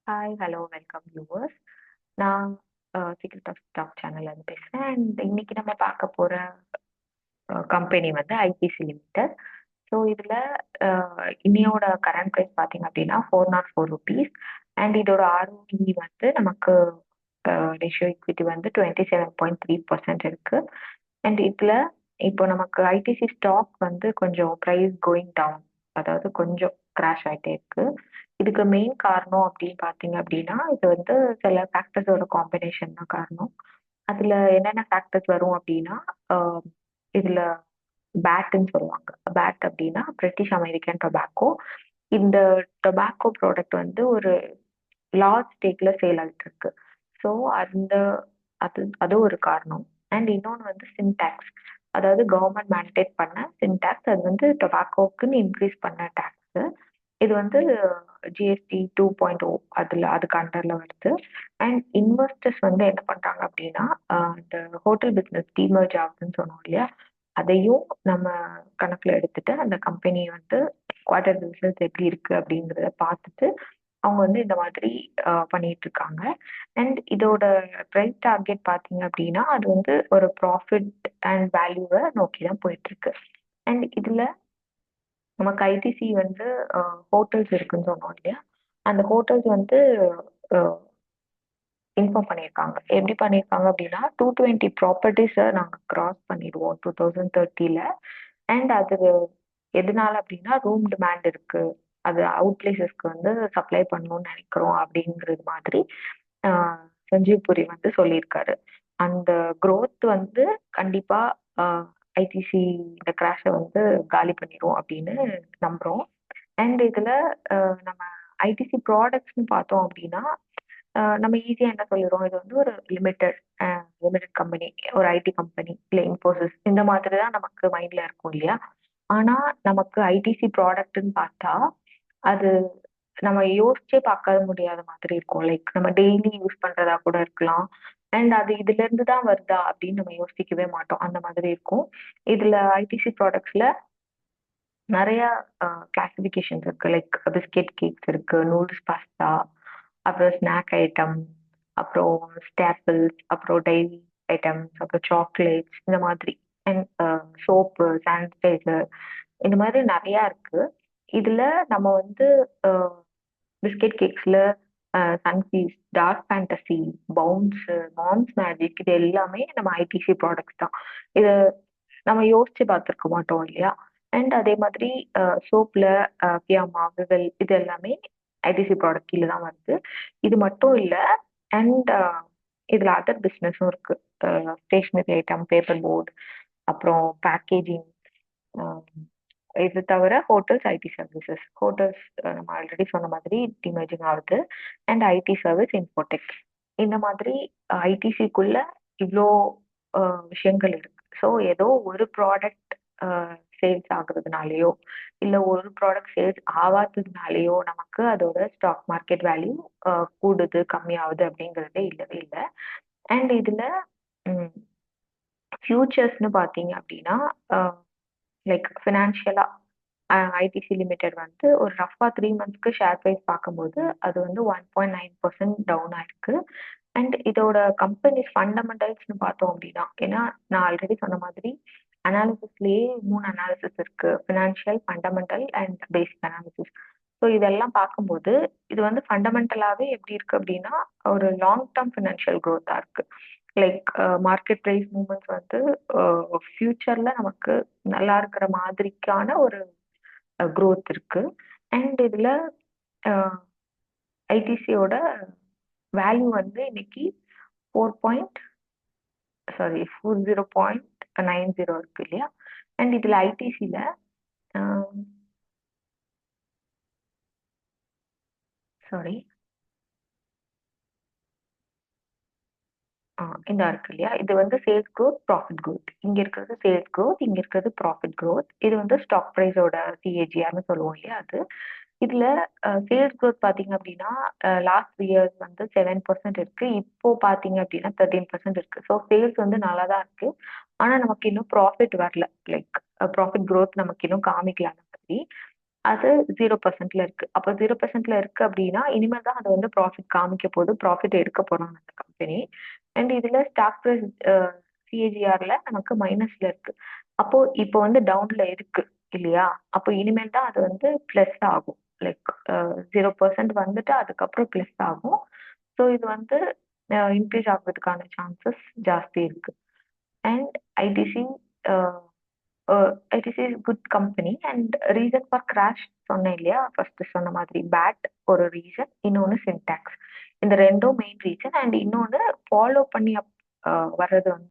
Hi, hello, welcome viewers. நான் secret of stock சேனல்லேருந்து பேசுகிறேன். And இன்னைக்கு நம்ம பார்க்க போகிற கம்பெனி வந்து ஐபிசி லிமிடெட். ஸோ இதில் இன்னையோட கரண்ட் ப்ரைஸ் பார்த்தீங்க அப்படின்னா ₹404. அண்ட் இதோட ஆர்ஓஇ வந்து நமக்கு ரேஷியோ ஈக்விட்டி வந்து 27.3% இருக்கு. அண்ட் இதில் இப்போ நமக்கு ஐடிசி ஸ்டாக் வந்து கொஞ்சம் ப்ரைஸ் கோயிங் டவுன், அதாவது கொஞ்சம் கிராஷ் ஆகிட்டே இருக்கு. இதுக்கு மெயின் காரணம் அப்படின்னு பார்த்தீங்க அப்படின்னா இது வந்து சில ஃபேக்டர்ஸோட காம்பினேஷன் தான் காரணம். அதில் என்னென்ன ஃபேக்டர்ஸ் வரும் அப்படின்னா இதில் பேட்டுன்னு சொல்லுவாங்க. பேட் அப்படின்னா பிரிட்டிஷ் அமெரிக்கன் டொபாக்கோ. இந்த டொபாக்கோ ப்ராடக்ட் வந்து ஒரு லார்ஜ் ஸ்டேக்ல சேல் ஆகிட்டு இருக்கு. ஸோ அந்த அது ஒரு காரணம். அண்ட் இன்னொன்று வந்து சின்டாக்ஸ், அதாவது கவர்மெண்ட் மேண்டேட் பண்ண சின்டாக்ஸ். அது வந்து டொபாக்கோக்குன்னு இன்க்ரீஸ் பண்ண டேக்ஸ். இது வந்து ஜிஎஸ்டி 2.0 அதுக்கு அண்டர்ல வருது. அண்ட் இன்வெஸ்டர்ஸ் வந்து என்ன பண்றாங்க அப்படின்னா இந்த ஹோட்டல் பிஸ்னஸ் டீமர்ஜ் ஆகுதுன்னு சொன்னோம் இல்லையா, அதையும் நம்ம கணக்குல எடுத்துட்டு அந்த கம்பெனி வந்து குவார்டர் ரிசல்ட்ஸ் எப்படி இருக்கு அப்படிங்கிறத பார்த்துட்டு அவங்க வந்து இந்த மாதிரி பண்ணிட்டு இருக்காங்க. அண்ட் இதோட ப்ரைஸ் டார்கெட் பார்த்தீங்க அப்படின்னா அது வந்து ஒரு ப்ராஃபிட் அண்ட் வேல்யூவை நோக்கி தான் போயிட்டு இருக்கு. அண்ட் இதுல நமக்கு ஐடிசி வந்து ஹோட்டல்ஸ் இருக்குன்னு சொன்னோம் இல்லையா, அந்த ஹோட்டல்ஸ் வந்து இன்ஃபார்ம் பண்ணியிருக்காங்க. எப்படி பண்ணியிருக்காங்க அப்படின்னா 220 ப்ராப்பர்ட்டிஸை நாங்கள் கிராஸ் பண்ணிடுவோம் 2030. அண்ட் அது எதனால அப்படின்னா ரூம் டிமாண்ட் இருக்கு, அது அவுட் பிளேசஸ்க்கு வந்து சப்ளை பண்ணணும்னு நினைக்கிறோம் அப்படிங்கிறது மாதிரி சஞ்சீவ் புரி வந்து சொல்லியிருக்காரு. அந்த growth வந்து கண்டிப்பா ஐடிசி இந்த கிராஷை வந்து காலி பண்ணிடும் அப்படின்னு நம்புறோம். அண்ட் இதுல நம்ம ஐடிசி ப்ராடக்ட்ஸ்னு பார்த்தோம் அப்படின்னா நம்ம ஈஸியா என்ன சொல்லிடுறோம், இது வந்து ஒரு லிமிடெட் கம்பெனி, ஒரு ஐடி கம்பெனி இல்லை இன்ஃபோசிஸ், இந்த மாதிரி தான் நமக்கு மைண்ட்ல இருக்கும் இல்லையா. ஆனா நமக்கு ஐடிசி ப்ராடக்ட்னு பார்த்தா அது நம்ம யோசிச்சே பார்க்க முடியாத மாதிரி இருக்கும். லைக் நம்ம டெய்லி யூஸ் பண்றதா கூட இருக்கலாம். அண்ட் அது இதுல இருந்து தான் வருதா அப்படின்னு நம்ம யோசிக்கவே மாட்டோம். அந்த மாதிரி இருக்கும். இதுல ஐடிசி ப்ராடக்ட்ஸ்ல நிறைய கிளாசிஃபிகேஷன்ஸ் இருக்கு. லைக் பிஸ்கெட் கேக்ஸ் இருக்கு, நூடுல்ஸ், பாஸ்தா, அப்புறம் ஸ்நாக் ஐட்டம், அப்புறம் ஸ்டேப்பிள்ஸ், அப்புறம் டைரி ஐட்டம்ஸ், அப்புறம் சாக்லேட்ஸ், இந்த மாதிரி. அண்ட் சோப்பு, சானிடைசர், இந்த மாதிரி நிறையா இருக்கு. இதுல நம்ம வந்து பிஸ்கெட் கேக்ஸ்ல Sunfeast, Dark Fantasy, Bounce, Mom's Magic, இது எல்லாமே நம்ம ஐடிசி ப்ராடக்ட்ஸ் தான். இது நம்ம யோசிச்சு பார்த்துருக்க மாட்டோம் இல்லையா. அண்ட் அதே மாதிரி சோப்ல பியாமா, விவல், இது எல்லாமே ஐடிசி ப்ராடக்ட் கீழே தான் வருது. இது மட்டும் இல்லை. அண்ட் இதுல அதர் பிஸ்னஸும் இருக்கு. ஸ்டேஷ்னரி ஐட்டம், பேப்பர் போர்டு, அப்புறம் பேக்கேஜிங். இது தவிர ஹோட்டல்ஸ், ஐடி சர்வீசஸ். ஹோட்டல்ஸ் நம்ம ஆல்ரெடி சொன்ன மாதிரி டிமேஜிங் ஆகுது. அண்ட் ஐடி சர்வீஸ், இன்ஃபோடெக், இந்த மாதிரி ஐடிசிக்குள்ள இவ்வளோ விஷயங்கள் இருக்கு. ஸோ ஏதோ ஒரு ப்ராடக்ட் சேல்ஸ் ஆகுறதுனாலயோ இல்லை ஒரு ப்ராடக்ட் சேல்ஸ் ஆகாததுனாலயோ நமக்கு அதோட ஸ்டாக் மார்க்கெட் வேல்யூ கூடுது கம்மியாகுது அப்படிங்கிறதே இல்லவே இல்லை. அண்ட் இதுல ஃபியூச்சர்ஸ்னு பார்த்தீங்க அப்படின்னா லைக் ஃபினான்ஷியலா ஐடிசி லிமிடெட் வந்து ஒரு ரஃபா 3 மந்த்ஸ்க்கு ஷேர் ப்ரைஸ் பார்க்கும்போது அது வந்து 1.9% டவுன் ஆயிருக்கு. அண்ட் இதோட கம்பெனிஸ் ஃபண்டமெண்டல்ஸ்னு பார்த்தோம் அப்படின்னா, ஏன்னா நான் ஆல்ரெடி சொன்ன மாதிரி அனாலிசிஸ்லேயே 3 அனாலிசிஸ் இருக்கு: financial, fundamental and basic analysis. So இதெல்லாம் பார்க்கும்போது இது வந்து ஃபண்டமெண்டலாகவே எப்படி இருக்கு அப்படின்னா ஒரு லாங் டேர்ம் ஃபினான்ஷியல் க்ரோத்தாக இருக்கு. லைக் மார்க்கெட் ப்ரைஸ் மூவ்மெண்ட்ஸ் வந்து ஃபியூச்சர்ல நமக்கு நல்லா இருக்கிற மாதிரிக்கான ஒரு growth இருக்கு. அண்ட் இதுல ஐடிசியோட வேல்யூ வந்து இன்னைக்கு 40.90 இருக்கு இல்லையா. அண்ட் இதுல ஐடிசியில சாரி இந்த இருக்கு இல்லையா, இது வந்து சேல்ஸ் growth, ப்ராஃபிட் growth. இங்க இருக்கிறது சேல்ஸ் growth, இங்க இருக்கிறது ப்ராஃபிட் growth. இது வந்து ஸ்டாக் ப்ரைஸோட சிஏஜிஆர்னு சொல்லுவோம் இல்லையா அது. இதுல சேல்ஸ் growth பாத்தீங்க அப்படின்னா லாஸ்ட் 3 இயர்ஸ் வந்து 7% இருக்கு. இப்போ பாத்தீங்க அப்படின்னா 13% இருக்கு. ஸோ சேல்ஸ் வந்து நல்லா தான் இருக்கு. ஆனா நமக்கு இன்னும் ப்ராஃபிட் வரல. லைக் ப்ராஃபிட் growth நமக்கு இன்னும் காமிக்கல அந்த மாதிரி. அது 0%ல இருக்கு. அப்போ 0%ல இருக்கு அப்படின்னா, இனிமேல் தான் அது வந்து ப்ராஃபிட் காமிக்க போகுது. ப்ராஃபிட் எடுக்க போறாங்க அந்த கம்பெனி. அண்ட் இதுல ஸ்டாக் பிரைஸ் சிஏஜிஆர்ல நமக்கு மைனஸ்ல இருக்கு. அப்போ இப்போ வந்து டவுன்ல இருக்கு இல்லையா? அப்போ இனிமேல் தான் அது வந்து பிளஸ் ஆகும். லைக் 0% வந்துட்டு அதுக்கப்புறம் பிளஸ் ஆகும். ஸோ இது வந்து இன்க்ரீஸ் ஆகுறதுக்கான சான்சஸ் ஜாஸ்தி இருக்கு. And ITC it is good company. And reason for crash சொன்னேன் இல்லையா? ஃபர்ஸ்ட் சொன்ன மாதிரி பேட் ஒரு ரீசன், இன்னொன்னு சின்டாக்ஸ். இந்த ரெண்டும் மெயின் ரீசன். அண்ட் இன்னொன்னு ஃபாலோ பண்ணி வர்றது வந்து